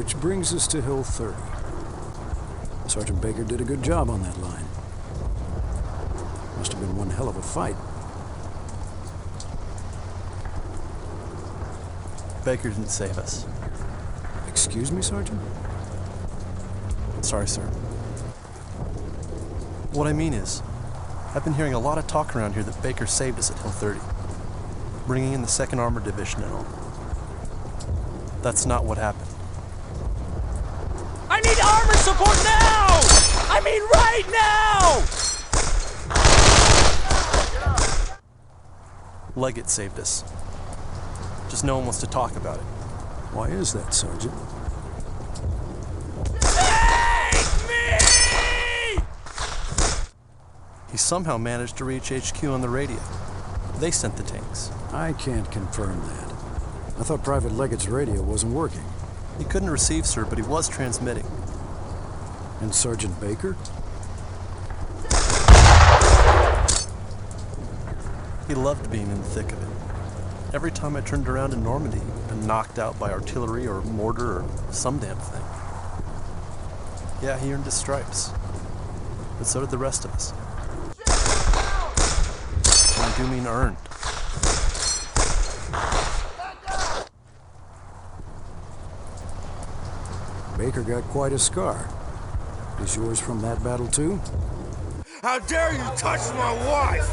Which brings us to Hill 30. Sergeant Baker did a good job on that line. Must have been one hell of a fight. Baker didn't save us. Excuse me, Sergeant? Sorry, sir. What I mean is, I've been hearing a lot of talk around here that Baker saved us at Hill 30, bringing in the 2nd Armored Division and all. That's not what happened. I need armor support now! I mean right now! Leggett saved us. Just no one wants to talk about it. Why is that, Sergeant? Take me! He somehow managed to reach HQ on the radio. They sent the tanks. I can't confirm that. I thought Private Leggett's radio wasn't working. He couldn't receive, sir, but he was transmitting. And Sergeant Baker? He loved being in the thick of it. Every time I turned around in Normandy, been knocked out by artillery or mortar or some damn thing. Yeah, he earned his stripes. But so did the rest of us. And I do mean earned. Baker got quite a scar. Is yours from that battle too? How dare you touch my wife!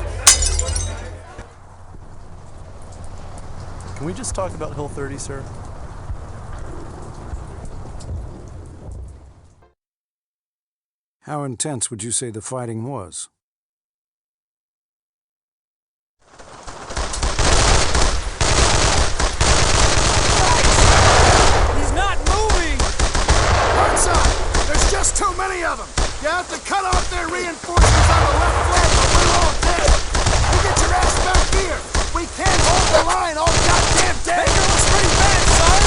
Can we just talk about Hill 30, sir? How intense would you say the fighting was? He's not moving! Hearts up! There's just too many of them! You have to cut off their reinforcements on the left flank or we're all dead! You get your ass back here! We can't hold the line all goddamn day! Baker looks pretty bad, son!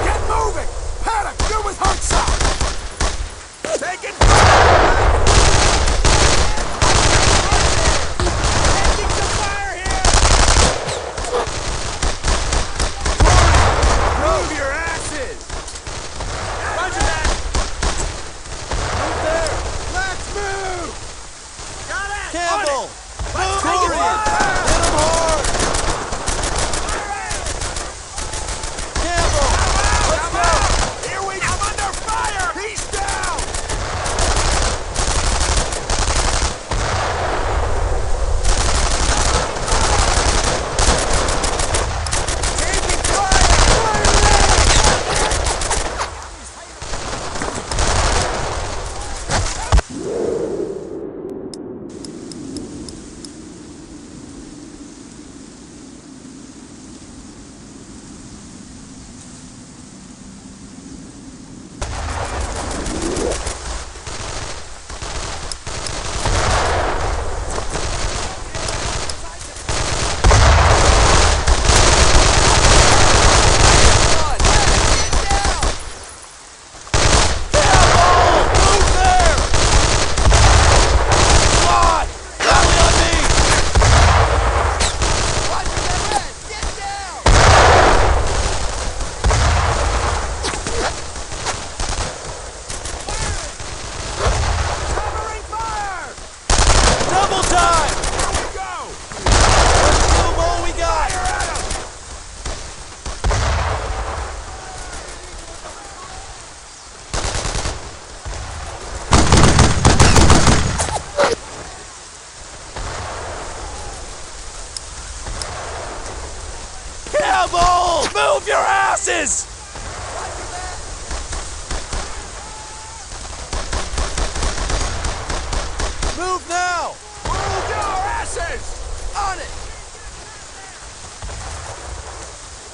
Get moving! Paddock, you're with Hearts up! Take it! Taking some fire here! Move your asses! Roger that! Move there! Let's move! Got it! Campbell! Let's Corey! take it! Hit him hard! Campbell! Let's go! Here we go! I'm under fire! He's down! Taking fire! Campbell! Move your asses! Move now! Move your asses! On it!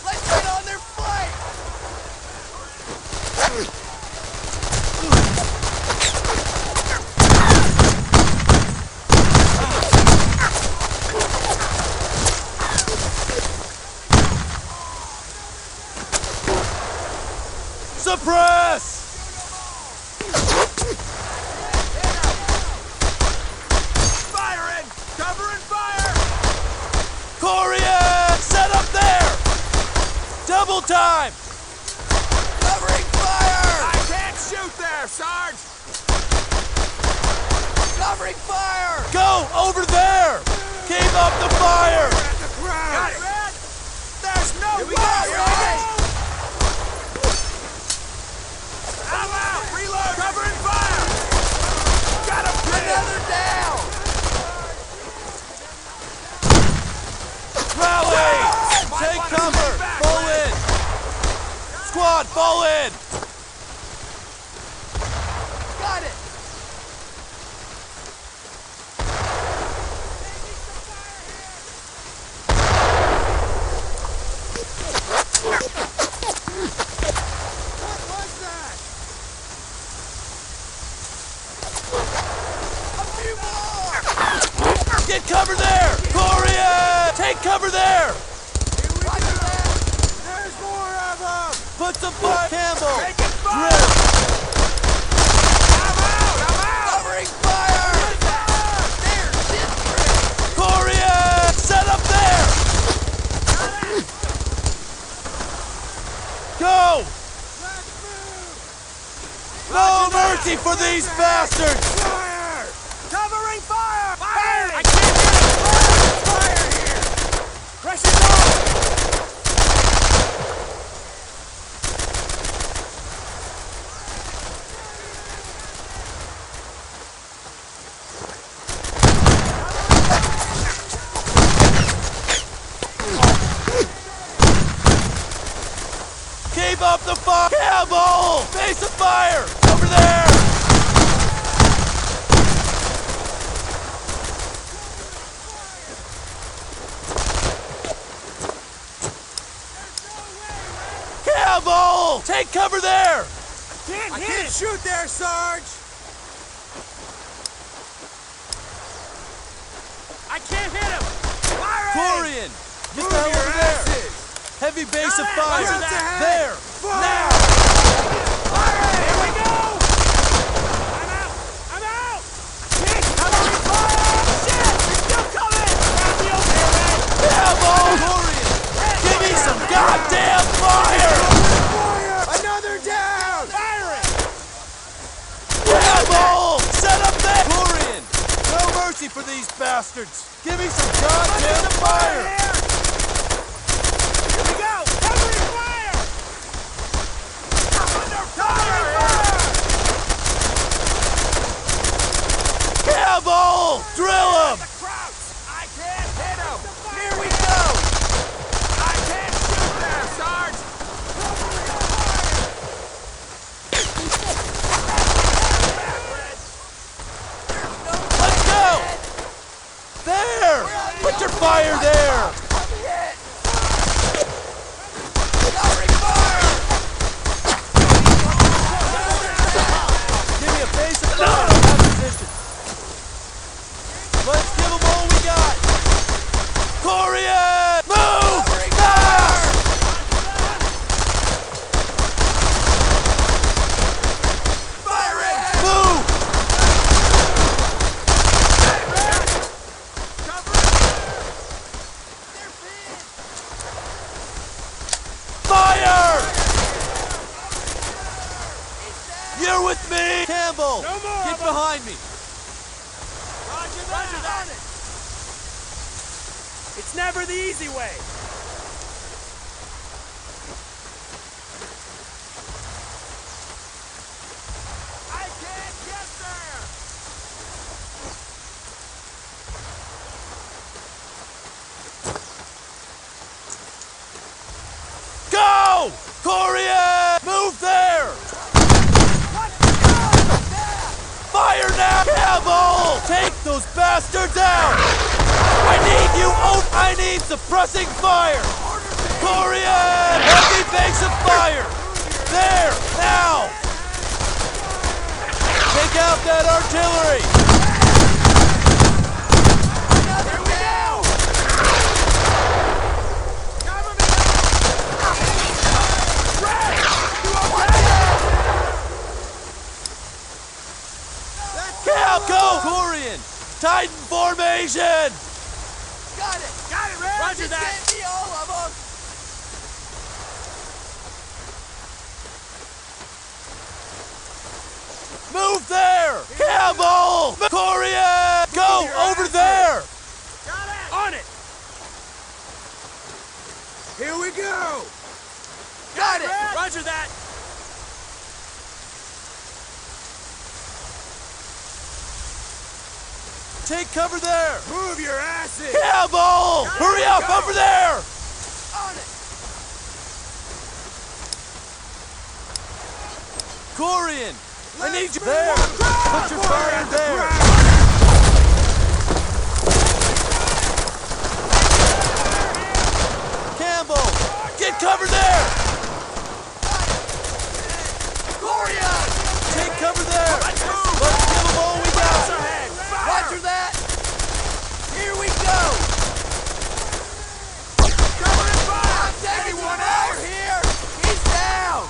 Let's get on their flank! Suppress! Firing! Covering fire! Corey, set up there! Double time! Covering Go! Over there! Keep up the fire! Got it. There's no Here we way! go, Red. I'm out! Reload! Cover and fire! Got him! Another down! Rally! Take cover! Fall in! Squad, fall in! Got it! Get cover there! Corian! Take cover there! There's more of them! Put some fire! Campbell! Taking fire! Drill! I'm out! Covering fire! There! Corian! Set up there! Go! No mercy for these bastards! Fire! Covering fire! Fire! I can't get it! Fire here! Pressure's on! Keep up the fire! Campbell! Face the fire! Over there! Campbell! Take cover there! I can't shoot there, Sarge! I can't hit him! Fire! Corian! Get Move the hell your over there! asses! Heavy base of Got it! fire! Shoot ahead! There! Fire! Now! Fire! Here we go! I'm out! I'm out! Kick! Covering fire! Shit! It's still coming! Grab the open here, man! Campbell! Corian! Give me some goddamn fire! Another down! Firing! Campbell! Set up there! Corian! No mercy for these bastards! Give me some goddamn fire! Here we go! Covering fire! Under fire! Campbell! Drill him! Crouch! I can't hit him! Here we go! I can't shoot there, Sarge! Let's go! There! Put your fire there! Give me a base of fire in that position. Let's give them all we got. Corian! Move! Fast! Move! Fire! You're with me! Campbell! No more Get of 'em. behind me! Roger that! It's never the easy way! I can't get there! Go! Corian! Move there! Fire now! Campbell! Take those bastards out! I need you! Oh, I need suppressing fire! Corian! Heavy base of fire! There! Now! Take out that artillery! Here we go! Cover me! Red! You Cal, go! Corian! Titan formation! Got it! Got it, Red! Roger that! Get me all of them! Move there! Campbell! Corian! Go! Over there! Take cover there! Move your asses! Campbell! Hurry up, go. over there! On it! Corian! I need you move there! on, ground! Put your fire at the there! ground. Campbell! Get cover there! Corian! Take cover there! Let's move! Let's give them all we got! Ahead! Fire! Roger that! Here we go! Cover and fire! Anyone else? Here! He's down!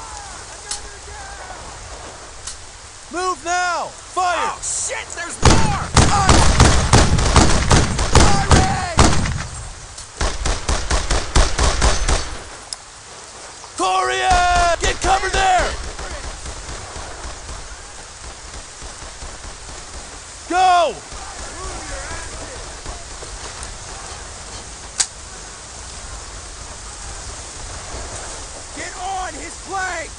Move now! Fire! Oh, shit! There's more! On it! Firing! Corian! Get cover there! Go! Get on his flank!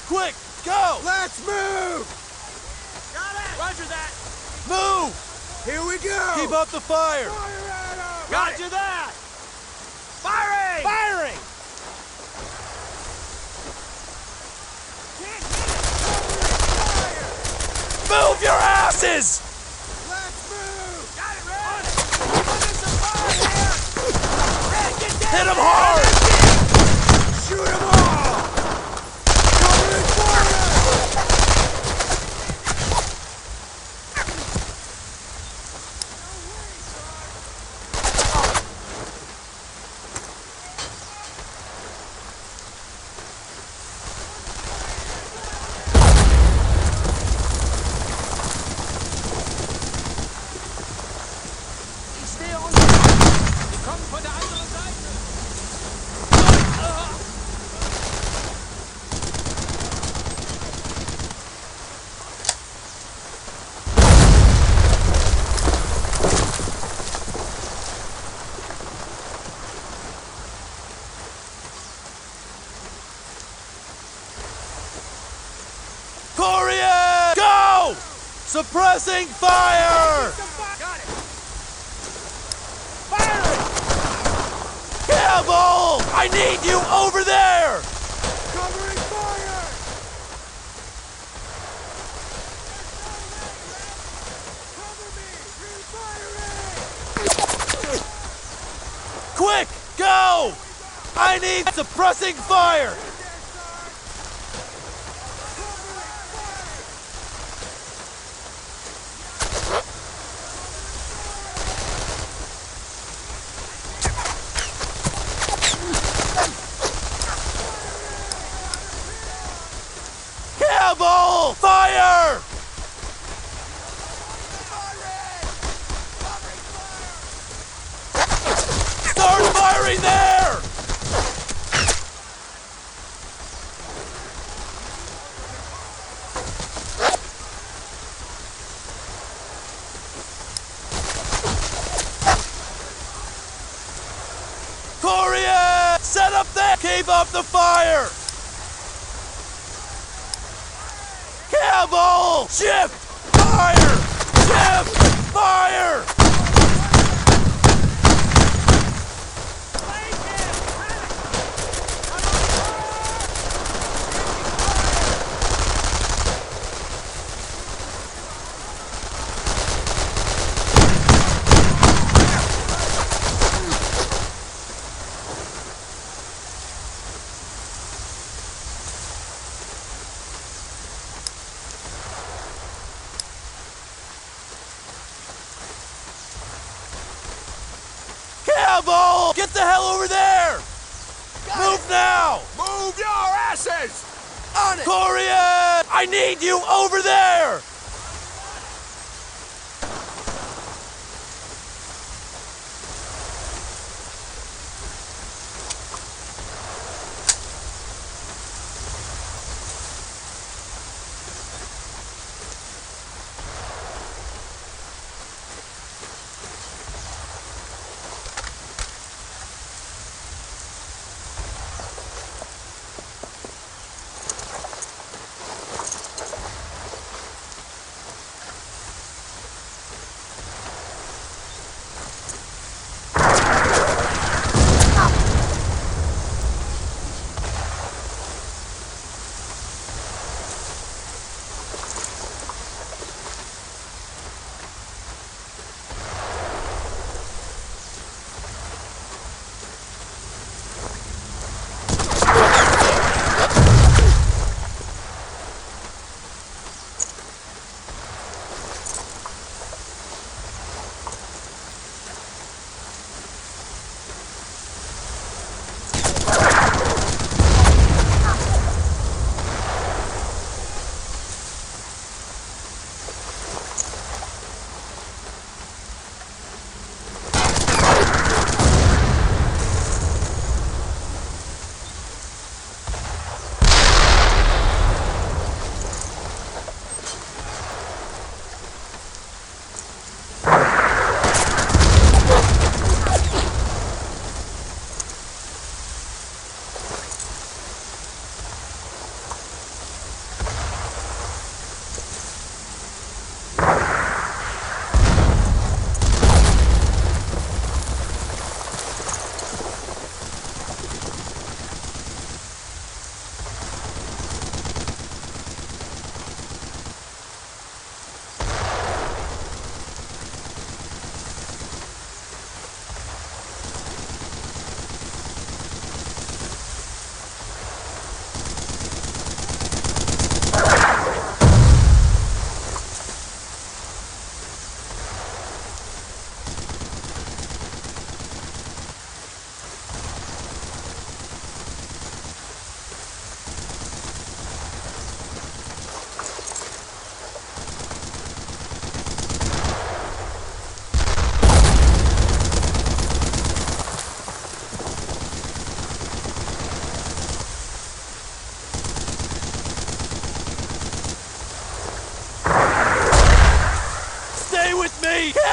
Quick! Go! Let's move! Got it! Roger that! Move! Here we go! Keep up the fire! Fire at him! Roger that! Firing! Firing! Can't hit it! Fire! Move your asses! Let's move! Got it, Red! Put some fire here! Red, get down! Hit him hard! Shoot them all! Cover and fire! Corian! Go! Suppressing fire! Got it! Firing! Campbell! I need you over there! Cover and fire! Cover me! Refiring! Quick! Go! I need suppressing fire! Campbell! Fire! Start firing there! Corian! Set up there! Keep up the fire! Campbell! Shift! Fire! Shift! Fire! Campbell! Get the hell over there! Move now! Move your asses! On it! Corian! I need you over there!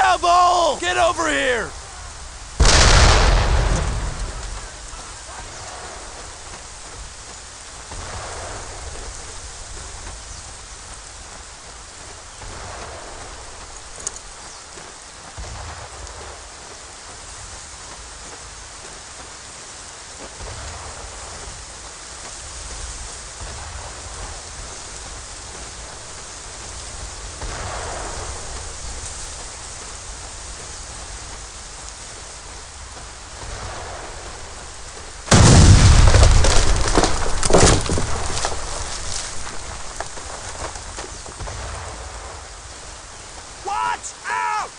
Campbell! Get over here! Watch out!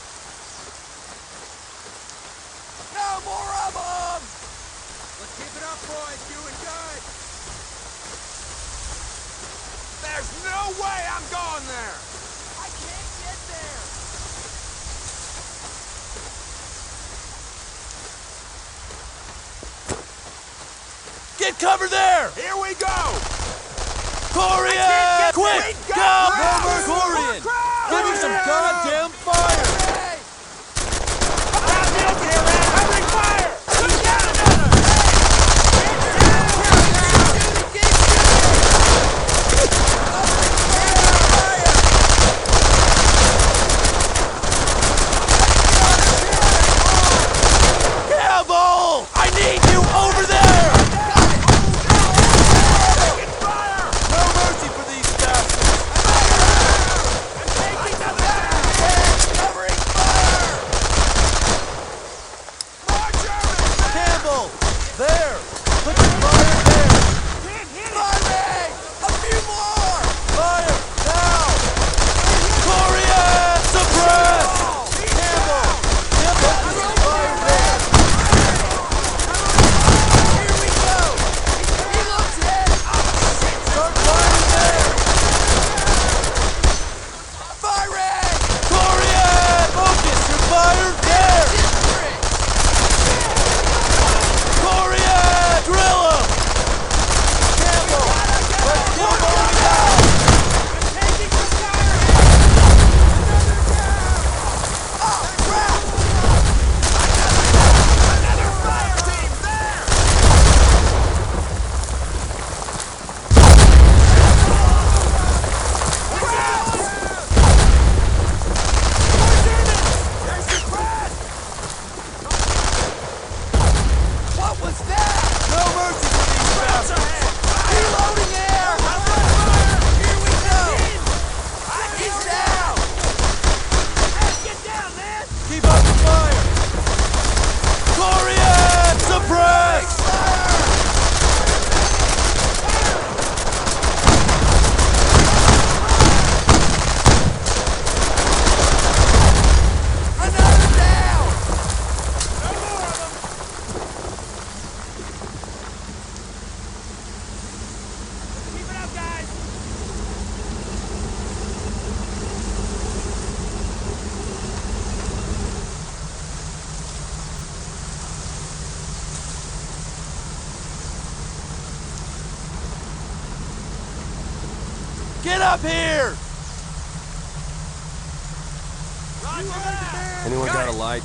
No more of them! Let's keep it up, boys. Doing good. There's no way I'm going there. I can't get there. Get cover there! Here we go. Corian! Quick! Go! Crowd! Corian! Crowd! Give me some goddamn fire! Covering fire! Shoot down Campbell! I need you over there! No mercy for these bastards! covering fire! More Germans! Campbell! There! Put the fire there! Firing! A few more! Fire! Now! Corian! Suppress! Campbell! Campbell! Put the fire there! Here we go! He looks hit! Start firing there! Firing! Corian! Focus! Your fire there! District! Corian! Drill him! Campbell! Let's get him over now! Taking the fire hit! Another down! Oh, crap! Another fire team there! What was that? No mercy for these bastards! Reloading air! Here we go! He's down! Get down, man! Keep up the fire! Corian! Suppress! Another down! No more of them! Keep it up, guys! Get up here! Roger that! Anyone got a light?